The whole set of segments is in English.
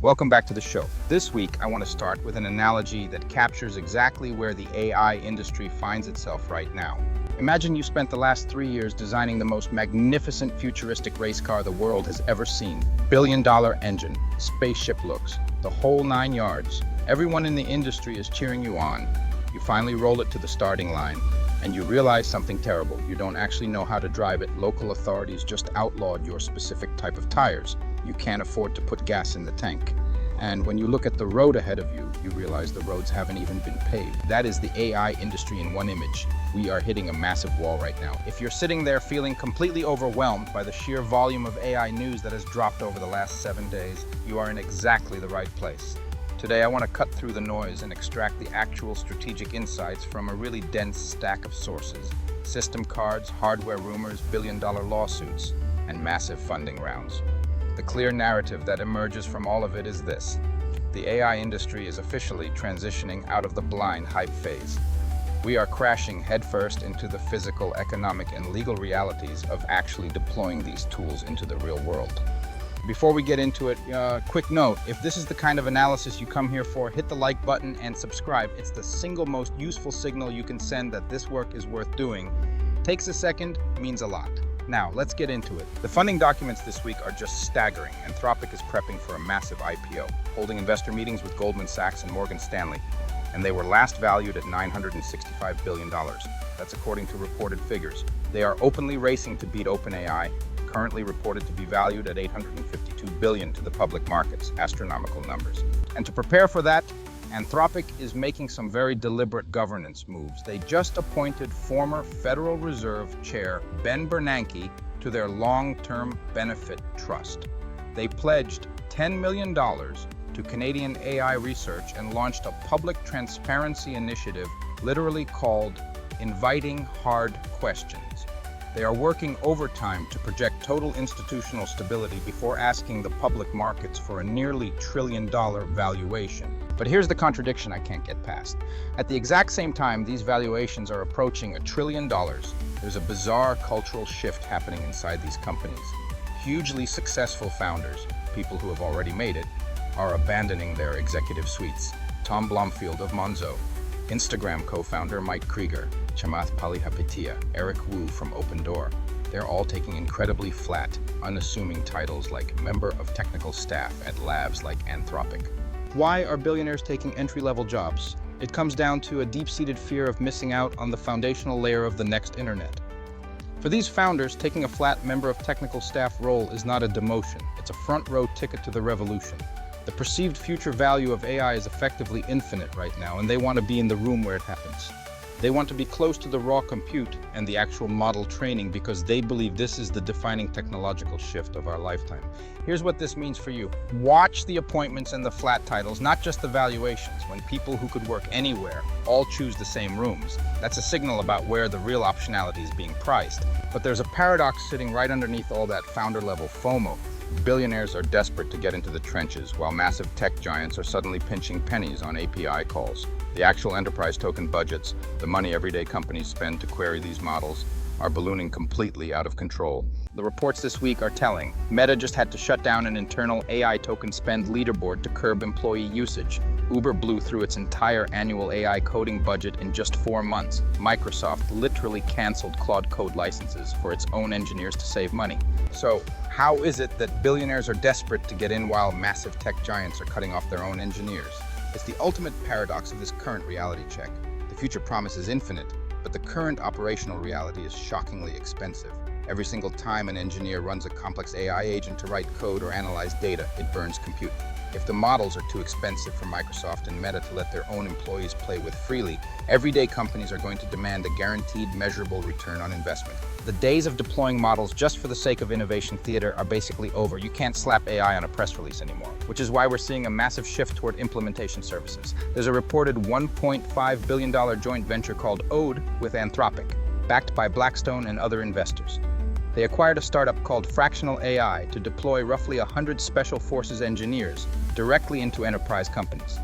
Welcome back to the show. This week, I want to start with an analogy that captures exactly where the AI industry finds itself right now. Imagine you spent the last 3 years designing the most magnificent futuristic race car the world has ever seen. Billion-dollar engine, spaceship looks, the whole 9 yards. Everyone in the industry is cheering you on. You finally roll it to the starting line, and you realize something terrible. You don't actually know how to drive it. Local authorities just outlawed your specific type of tires. You can't afford to put gas in the tank. And when you look at the road ahead of you, you realize the roads haven't even been paved. That is the AI industry in one image. We are hitting a massive wall right now. If you're sitting there feeling completely overwhelmed by the sheer volume of AI news that has dropped over the last 7 days, you are in exactly the right place. Today, I want to cut through the noise and extract the actual strategic insights from a really dense stack of sources. System cards, hardware rumors, billion-dollar lawsuits, and massive funding rounds. The clear narrative that emerges from all of it is this: the AI industry is officially transitioning out of the blind hype phase. We are crashing headfirst into the physical, economic, and legal realities of actually deploying these tools into the real world. Before we get into it, quick note, if this is the kind of analysis you come here for, hit the like button and subscribe. It's the single most useful signal you can send that this work is worth doing. Takes a second, means a lot. Now, let's get into it. The funding documents this week are just staggering. Anthropic is prepping for a massive IPO, holding investor meetings with Goldman Sachs and Morgan Stanley, and they were last valued at $965 billion. That's according to reported figures. They are openly racing to beat OpenAI, currently reported to be valued at $852 billion to the public markets, astronomical numbers. And to prepare for that, Anthropic is making some very deliberate governance moves. They just appointed former Federal Reserve Chair Ben Bernanke to their long-term benefit trust. They pledged $10 million to Canadian AI research and launched a public transparency initiative literally called Inviting Hard Questions. They are working overtime to project total institutional stability before asking the public markets for a nearly $1 trillion valuation. But here's the contradiction I can't get past. At the exact same time these valuations are approaching $1 trillion, there's a bizarre cultural shift happening inside these companies. Hugely successful founders, people who have already made it, are abandoning their executive suites. Tom Blomfield of Monzo, Instagram co-founder Mike Krieger, Chamath Palihapitiya, Eric Wu from Open Door. They're all taking incredibly flat, unassuming titles like member of technical staff at labs like Anthropic. Why are billionaires taking entry-level jobs? It comes down to a deep-seated fear of missing out on the foundational layer of the next internet. For these founders, taking a flat member of technical staff role is not a demotion. It's a front-row ticket to the revolution. The perceived future value of AI is effectively infinite right now, and they want to be in the room where it happens. They want to be close to the raw compute and the actual model training because they believe this is the defining technological shift of our lifetime. Here's what this means for you. Watch the appointments and the flat titles, not just the valuations. When people who could work anywhere all choose the same rooms, that's a signal about where the real optionality is being priced. But there's a paradox sitting right underneath all that founder-level FOMO. Billionaires are desperate to get into the trenches, while massive tech giants are suddenly pinching pennies on API calls. The actual enterprise token budgets, the money everyday companies spend to query these models, are ballooning completely out of control. The reports this week are telling. Meta just had to shut down an internal AI token spend leaderboard to curb employee usage. Uber blew through its entire annual AI coding budget in just 4 months. Microsoft literally canceled Claude Code licenses for its own engineers to save money. So, how is it that billionaires are desperate to get in while massive tech giants are cutting off their own engineers? It's the ultimate paradox of this current reality check. The future promise is infinite, but the current operational reality is shockingly expensive. Every single time an engineer runs a complex AI agent to write code or analyze data, it burns compute. If the models are too expensive for Microsoft and Meta to let their own employees play with freely, everyday companies are going to demand a guaranteed, measurable return on investment. The days of deploying models just for the sake of innovation theater are basically over. You can't slap AI on a press release anymore, which is why we're seeing a massive shift toward implementation services. There's a reported $1.5 billion joint venture called Ode with Anthropic, backed by Blackstone and other investors. They acquired a startup called Fractional AI to deploy roughly 100 special forces engineers directly into enterprise companies.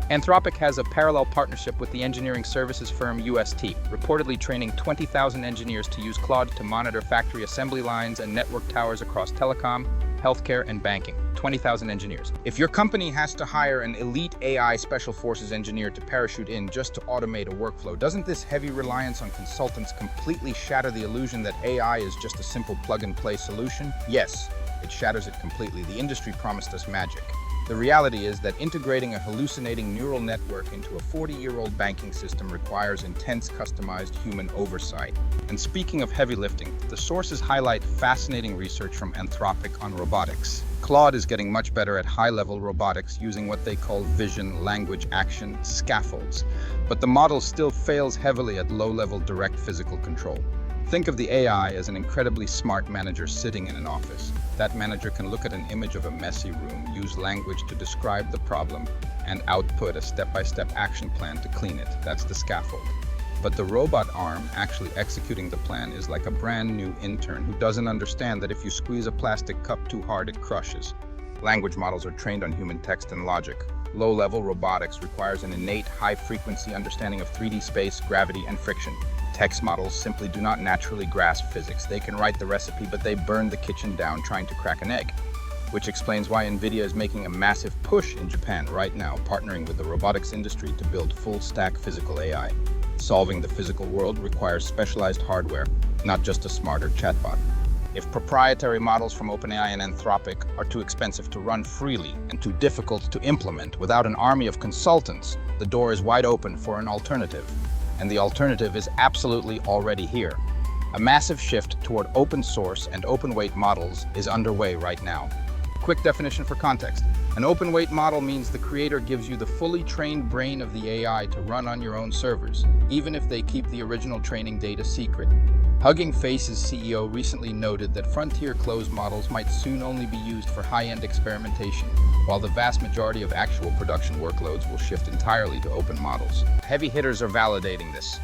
Anthropic has a parallel partnership with the engineering services firm UST, reportedly training 20,000 engineers to use Claude to monitor factory assembly lines and network towers across telecom, healthcare, and banking. 20,000 engineers. If your company has to hire an elite AI special forces engineer to parachute in just to automate a workflow, doesn't this heavy reliance on consultants completely shatter the illusion that AI is just a simple plug-and-play solution? Yes, it shatters it completely. The industry promised us magic. The reality is that integrating a hallucinating neural network into a 40-year-old banking system requires intense, customized human oversight. And speaking of heavy lifting, the sources highlight fascinating research from Anthropic on robotics. Claude is getting much better at high-level robotics using what they call vision, language, action, scaffolds. But the model still fails heavily at low-level direct physical control. Think of the AI as an incredibly smart manager sitting in an office. That manager can look at an image of a messy room, use language to describe the problem, and output a step-by-step action plan to clean it. That's the scaffold. But the robot arm actually executing the plan is like a brand new intern who doesn't understand that if you squeeze a plastic cup too hard, it crushes. Language models are trained on human text and logic. Low-level robotics requires an innate, high-frequency understanding of 3D space, gravity, and friction. Text models simply do not naturally grasp physics. They can write the recipe, but they burn the kitchen down trying to crack an egg. Which explains why NVIDIA is making a massive push in Japan right now, partnering with the robotics industry to build full-stack physical AI. Solving the physical world requires specialized hardware, not just a smarter chatbot. If proprietary models from OpenAI and Anthropic are too expensive to run freely and too difficult to implement without an army of consultants, the door is wide open for an alternative. And the alternative is absolutely already here. A massive shift toward open source and open weight models is underway right now. Quick definition for context. An open weight model means the creator gives you the fully trained brain of the AI to run on your own servers, even if they keep the original training data secret. Hugging Face's CEO recently noted that frontier closed models might soon only be used for high-end experimentation, while the vast majority of actual production workloads will shift entirely to open models. Heavy hitters are validating this.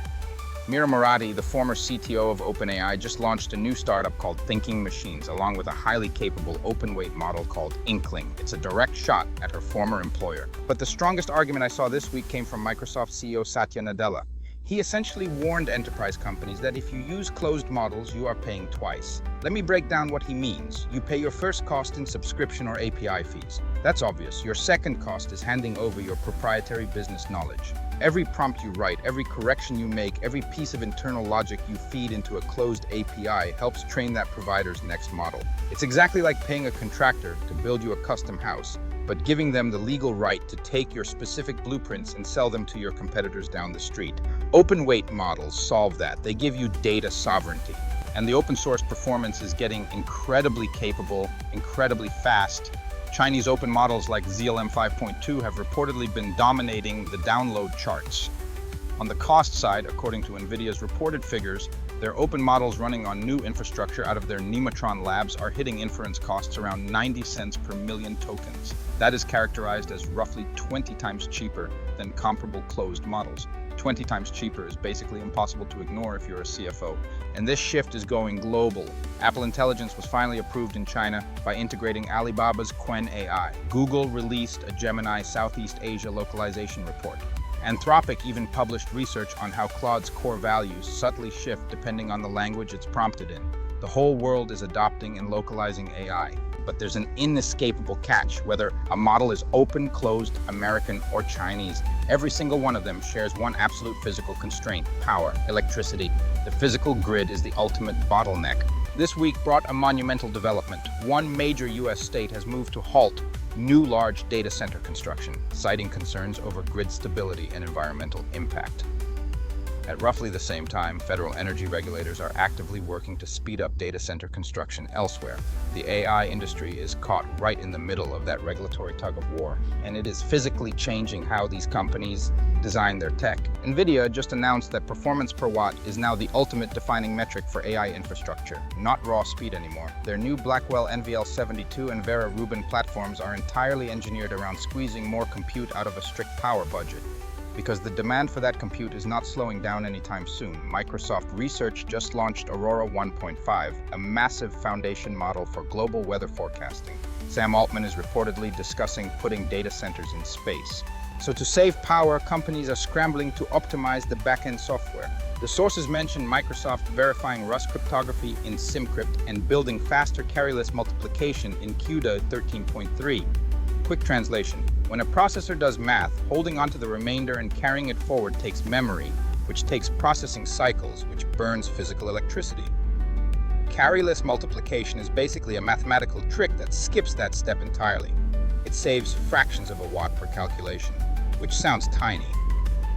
Mira Murati, the former CTO of OpenAI, just launched a new startup called Thinking Machines, along with a highly capable open-weight model called Inkling. It's a direct shot at her former employer. But the strongest argument I saw this week came from Microsoft CEO Satya Nadella. He essentially warned enterprise companies that if you use closed models, you are paying twice. Let me break down what he means. You pay your first cost in subscription or API fees. That's obvious. Your second cost is handing over your proprietary business knowledge. Every prompt you write, every correction you make, every piece of internal logic you feed into a closed API helps train that provider's next model. It's exactly like paying a contractor to build you a custom house, but giving them the legal right to take your specific blueprints and sell them to your competitors down the street. Open weight models solve that. They give you data sovereignty. And the open source performance is getting incredibly capable, incredibly fast. Chinese open models like ZLM 5.2 have reportedly been dominating the download charts. On the cost side, according to NVIDIA's reported figures, their open models running on new infrastructure out of their Nematron labs are hitting inference costs around 90 cents per million tokens. That is characterized as roughly 20 times cheaper than comparable closed models. 20 times cheaper is basically impossible to ignore if you're a CFO. And this shift is going global. Apple Intelligence was finally approved in China by integrating Alibaba's Qwen AI. Google released a Gemini Southeast Asia localization report. Anthropic even published research on how Claude's core values subtly shift depending on the language it's prompted in. The whole world is adopting and localizing AI. But there's an inescapable catch. Whether a model is open, closed, American, or Chinese, every single one of them shares one absolute physical constraint: power, electricity. The physical grid is the ultimate bottleneck. This week brought a monumental development. One major US state has moved to halt new large data center construction, citing concerns over grid stability and environmental impact. At roughly the same time, federal energy regulators are actively working to speed up data center construction elsewhere. The AI industry is caught right in the middle of that regulatory tug-of-war, and it is physically changing how these companies design their tech. NVIDIA just announced that performance per watt is now the ultimate defining metric for AI infrastructure, not raw speed anymore. Their new Blackwell NVL72 and Vera Rubin platforms are entirely engineered around squeezing more compute out of a strict power budget. Because the demand for that compute is not slowing down anytime soon, Microsoft Research just launched Aurora 1.5, a massive foundation model for global weather forecasting. Sam Altman is reportedly discussing putting data centers in space. So to save power, companies are scrambling to optimize the back-end software. The sources mention Microsoft verifying Rust cryptography in SymCrypt and building faster carryless multiplication in CUDA 13.3. Quick translation. When a processor does math, holding onto the remainder and carrying it forward takes memory, which takes processing cycles, which burns physical electricity. Carryless multiplication is basically a mathematical trick that skips that step entirely. It saves fractions of a watt per calculation, which sounds tiny,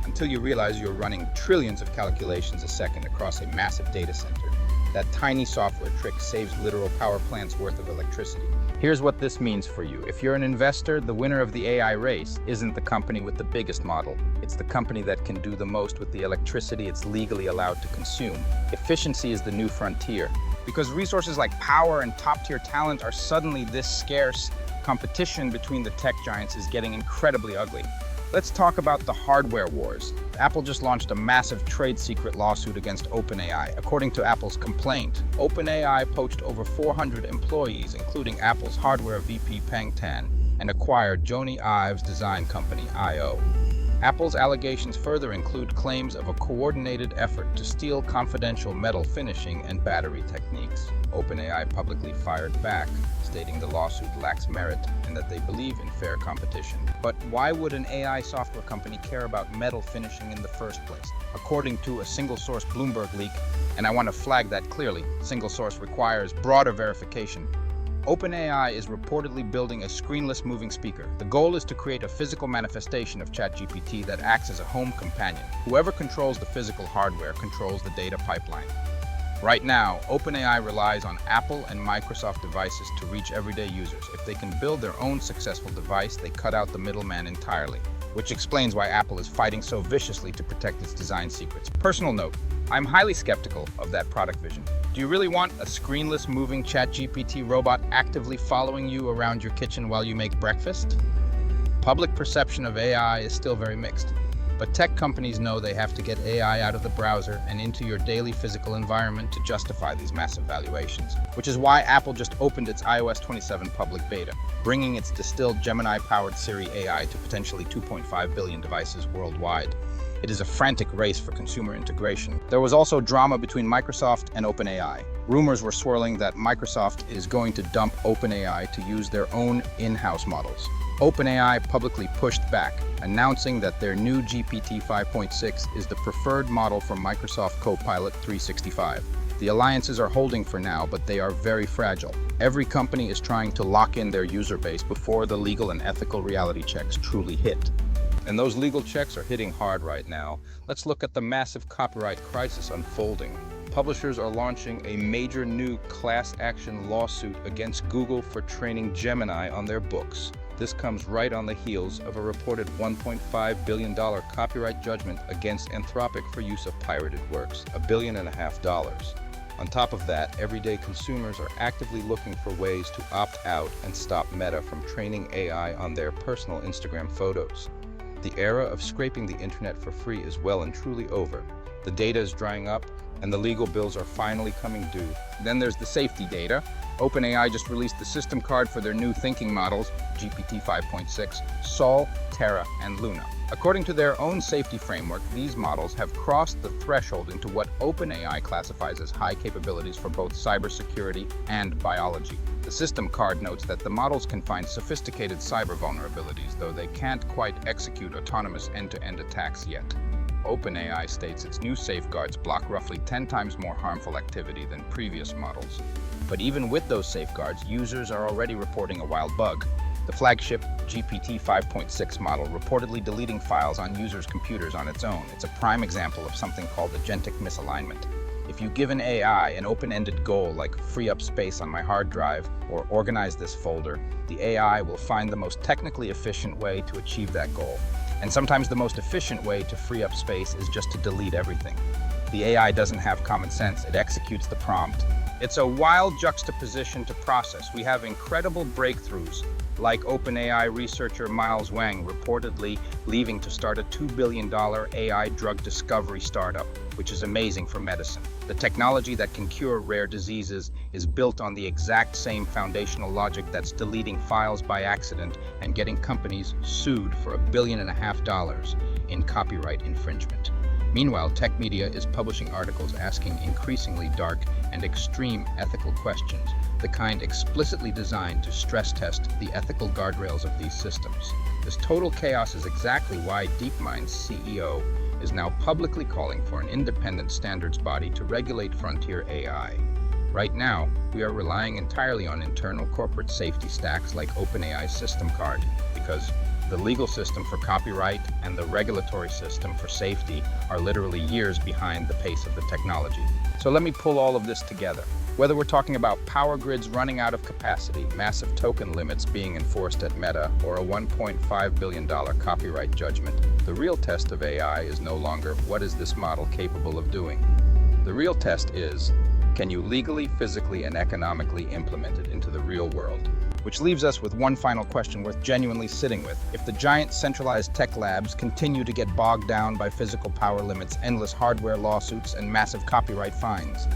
until you realize you're running trillions of calculations a second across a massive data center. That tiny software trick saves literal power plants worth of electricity. Here's what this means for you. If you're an investor, the winner of the AI race isn't the company with the biggest model. It's the company that can do the most with the electricity it's legally allowed to consume. Efficiency is the new frontier. Because resources like power and top-tier talent are suddenly this scarce, competition between the tech giants is getting incredibly ugly. Let's talk about the hardware wars. Apple just launched a massive trade secret lawsuit against OpenAI. According to Apple's complaint, OpenAI poached over 400 employees, including Apple's hardware VP Peng Tan, and acquired Jony Ive's design company, I.O. Apple's allegations further include claims of a coordinated effort to steal confidential metal finishing and battery techniques. OpenAI publicly fired back, stating the lawsuit lacks merit and that they believe in fair competition. But why would an AI software company care about metal finishing in the first place? According to a single-source Bloomberg leak, and I want to flag that clearly, single source requires broader verification, OpenAI is reportedly building a screenless moving speaker. The goal is to create a physical manifestation of ChatGPT that acts as a home companion. Whoever controls the physical hardware controls the data pipeline. Right now, OpenAI relies on Apple and Microsoft devices to reach everyday users. If they can build their own successful device, they cut out the middleman entirely, which explains why Apple is fighting so viciously to protect its design secrets. Personal note, I'm highly skeptical of that product vision. Do you really want a screenless moving ChatGPT robot actively following you around your kitchen while you make breakfast? Public perception of AI is still very mixed, but tech companies know they have to get AI out of the browser and into your daily physical environment to justify these massive valuations, which is why Apple just opened its iOS 27 public beta, bringing its distilled Gemini-powered Siri AI to potentially 2.5 billion devices worldwide. It is a frantic race for consumer integration. There was also drama between Microsoft and OpenAI. Rumors were swirling that Microsoft is going to dump OpenAI to use their own in-house models. OpenAI publicly pushed back, announcing that their new GPT 5.6 is the preferred model for Microsoft Copilot 365. The alliances are holding for now, but they are very fragile. Every company is trying to lock in their user base before the legal and ethical reality checks truly hit. And those legal checks are hitting hard right now. Let's look at the massive copyright crisis unfolding. Publishers are launching a major new class action lawsuit against Google for training Gemini on their books. This comes right on the heels of a reported $1.5 billion copyright judgment against Anthropic for use of pirated works, $1.5 billion. On top of that, everyday consumers are actively looking for ways to opt out and stop Meta from training AI on their personal Instagram photos. The era of scraping the internet for free is well and truly over. The data is drying up, and the legal bills are finally coming due. Then there's the safety data. OpenAI just released the system card for their new thinking models, GPT 5.6, Sol, Terra, and Luna. According to their own safety framework, these models have crossed the threshold into what OpenAI classifies as high capabilities for both cybersecurity and biology. The system card notes that the models can find sophisticated cyber vulnerabilities, though they can't quite execute autonomous end-to-end attacks yet. OpenAI states its new safeguards block roughly 10 times more harmful activity than previous models. But even with those safeguards, users are already reporting a wild bug. The flagship GPT 5.6 model reportedly deleting files on users' computers on its own. It's a prime example of something called agentic misalignment. If you give an AI an open-ended goal like free up space on my hard drive or organize this folder, the AI will find the most technically efficient way to achieve that goal. And sometimes the most efficient way to free up space is just to delete everything. The AI doesn't have common sense, it executes the prompt. It's a wild juxtaposition to process. We have incredible breakthroughs, like OpenAI researcher Miles Wang reportedly leaving to start a $2 billion AI drug discovery startup, which is amazing for medicine. The technology that can cure rare diseases is built on the exact same foundational logic that's deleting files by accident and getting companies sued for $1.5 billion in copyright infringement. Meanwhile, tech media is publishing articles asking increasingly dark and extreme ethical questions, the kind explicitly designed to stress test the ethical guardrails of these systems. This total chaos is exactly why DeepMind's CEO is now publicly calling for an independent standards body to regulate frontier AI. Right now, we are relying entirely on internal corporate safety stacks like OpenAI's system card, because the legal system for copyright and the regulatory system for safety are literally years behind the pace of the technology. So let me pull all of this together. Whether we're talking about power grids running out of capacity, massive token limits being enforced at Meta, or a $1.5 billion copyright judgment, the real test of AI is no longer what is this model capable of doing. The real test is, can you legally, physically, and economically implement it into the real world? Which leaves us with one final question worth genuinely sitting with. If the giant centralized tech labs continue to get bogged down by physical power limits, endless hardware lawsuits, and massive copyright fines,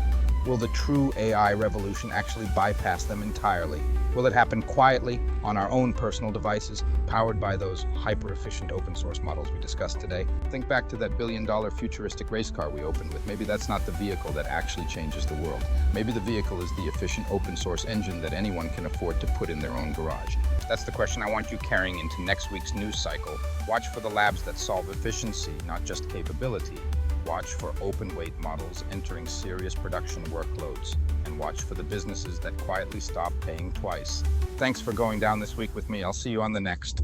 will the true AI revolution actually bypass them entirely? Will it happen quietly on our own personal devices, powered by those hyper-efficient open source models we discussed today? Think back to that billion-dollar futuristic race car we opened with. Maybe that's not the vehicle that actually changes the world. Maybe the vehicle is the efficient open source engine that anyone can afford to put in their own garage. That's the question I want you carrying into next week's news cycle. Watch for the labs that solve efficiency, not just capability. Watch for open weight models entering serious production workloads, and watch for the businesses that quietly stop paying twice. Thanks for going down this week with me. I'll see you on the next.